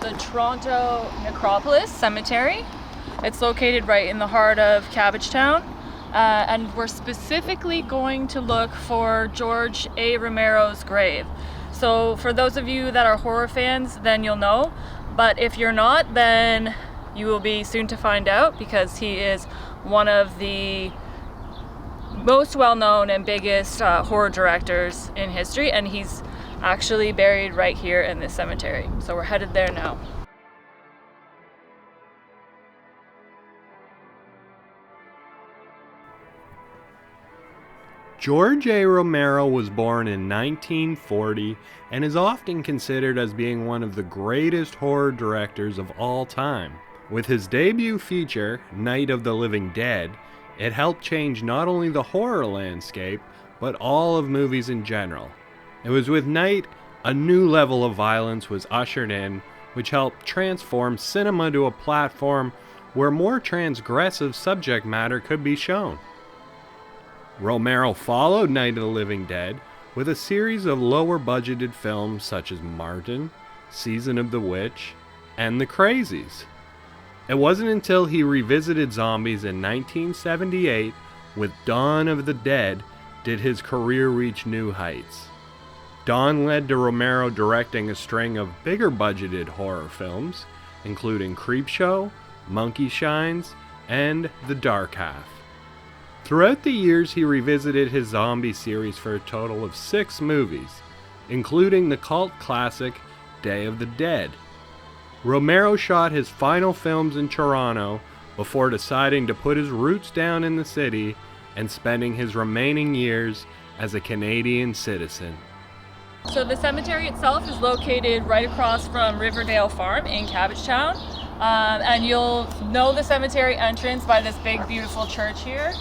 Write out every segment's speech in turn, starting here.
the Toronto Necropolis Cemetery. It's located right in the heart of Cabbagetown. And we're specifically going to look for George A. Romero's grave. So for those of you that are horror fans, then you'll know. But if you're not, then you will be soon to find out, because he is one of the most well-known and biggest horror directors in history, and he's actually buried right here in this cemetery. So we're headed there now. George A. Romero was born in 1940 and is often considered as being one of the greatest horror directors of all time. With his debut feature, Night of the Living Dead, it helped change not only the horror landscape, but all of movies in general. It was with Night, a new level of violence was ushered in, which helped transform cinema to a platform where more transgressive subject matter could be shown. Romero followed Night of the Living Dead with a series of lower-budgeted films such as Martin, Season of the Witch, and The Crazies. It wasn't until he revisited zombies in 1978 with Dawn of the Dead did his career reach new heights. Dawn led to Romero directing a string of bigger-budgeted horror films, including Creepshow, Monkey Shines, and The Dark Half. Throughout the years, he revisited his zombie series for a total of 6 movies, including the cult classic Day of the Dead. Romero shot his final films in Toronto before deciding to put his roots down in the city and spending his remaining years as a Canadian citizen. So the cemetery itself is located right across from Riverdale Farm in Cabbagetown. And you'll know the cemetery entrance by this big, beautiful church here.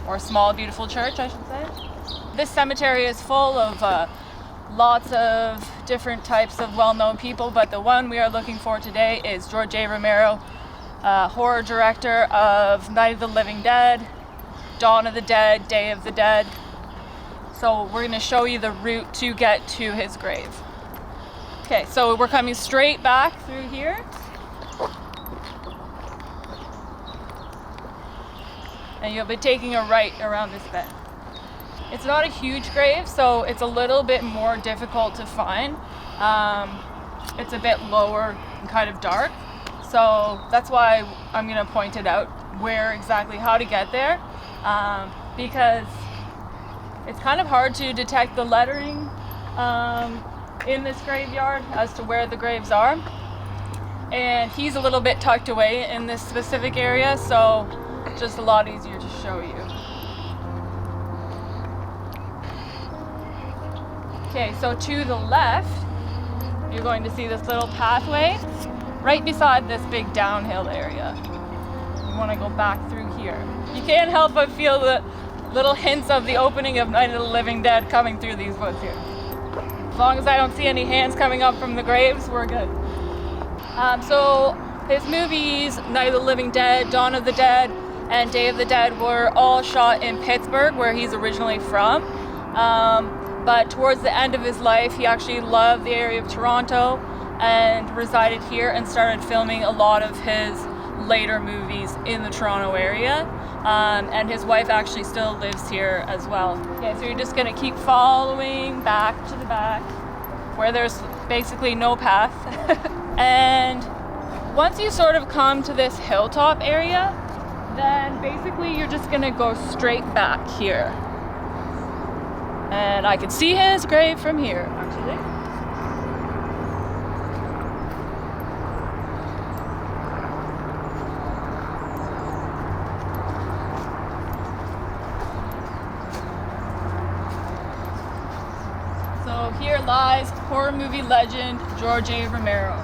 Or small, beautiful church, I should say. This cemetery is full of lots of different types of well-known people, but the one we are looking for today is George A. Romero, horror director of Night of the Living Dead, Dawn of the Dead, Day of the Dead. So we're going to show you the route to get to his grave. Okay, so we're coming straight back through here. And you'll be taking a right around this bend. It's not a huge grave, so it's a little bit more difficult to find. It's a bit lower and kind of dark, so that's why I'm going to point it out where exactly how to get there, because it's kind of hard to detect the lettering in this graveyard as to where the graves are, and he's a little bit tucked away in this specific area, so just a lot easier to show you. Okay, so to the left, you're going to see this little pathway right beside this big downhill area. You want to go back through here. You can't help but feel the little hints of the opening of Night of the Living Dead coming through these woods here. As long as I don't see any hands coming up from the graves, we're good. So his movies, Night of the Living Dead, Dawn of the Dead, and Day of the Dead were all shot in Pittsburgh, where he's originally from. But towards the end of his life, he actually loved the area of Toronto and resided here and started filming a lot of his later movies in the Toronto area. And his wife actually still lives here as well. Okay, so you're just gonna keep following back to the back where there's basically no path. And once you sort of come to this hilltop area, then basically you're just gonna go straight back here. And I can see his grave from here, actually. So here lies horror movie legend George A. Romero.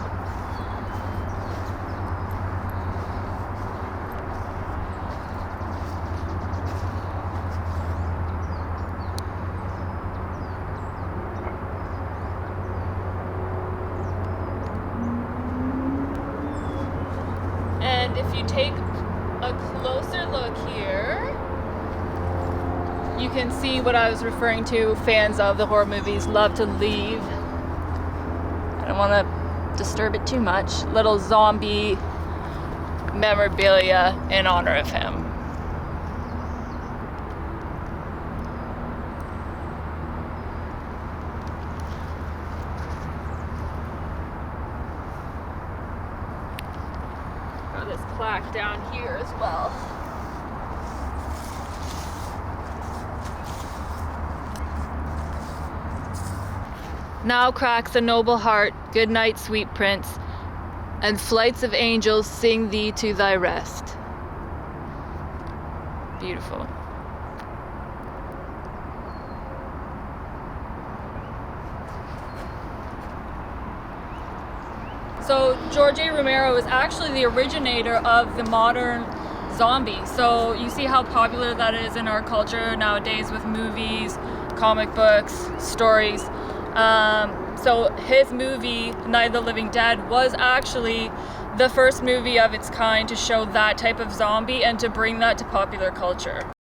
And if you take a closer look here, you can see what I was referring to. Fans of the horror movies love to leave. I don't want to disturb it too much. Little zombie memorabilia in honor of him. Got this plaque down here as well. Now cracks a noble heart, good night, sweet prince, and flights of angels sing thee to thy rest. Beautiful. So George A. Romero is actually the originator of the modern zombie. So you see how popular that is in our culture nowadays with movies, comic books, stories. So his movie, Night of the Living Dead, was actually the first movie of its kind to show that type of zombie and to bring that to popular culture.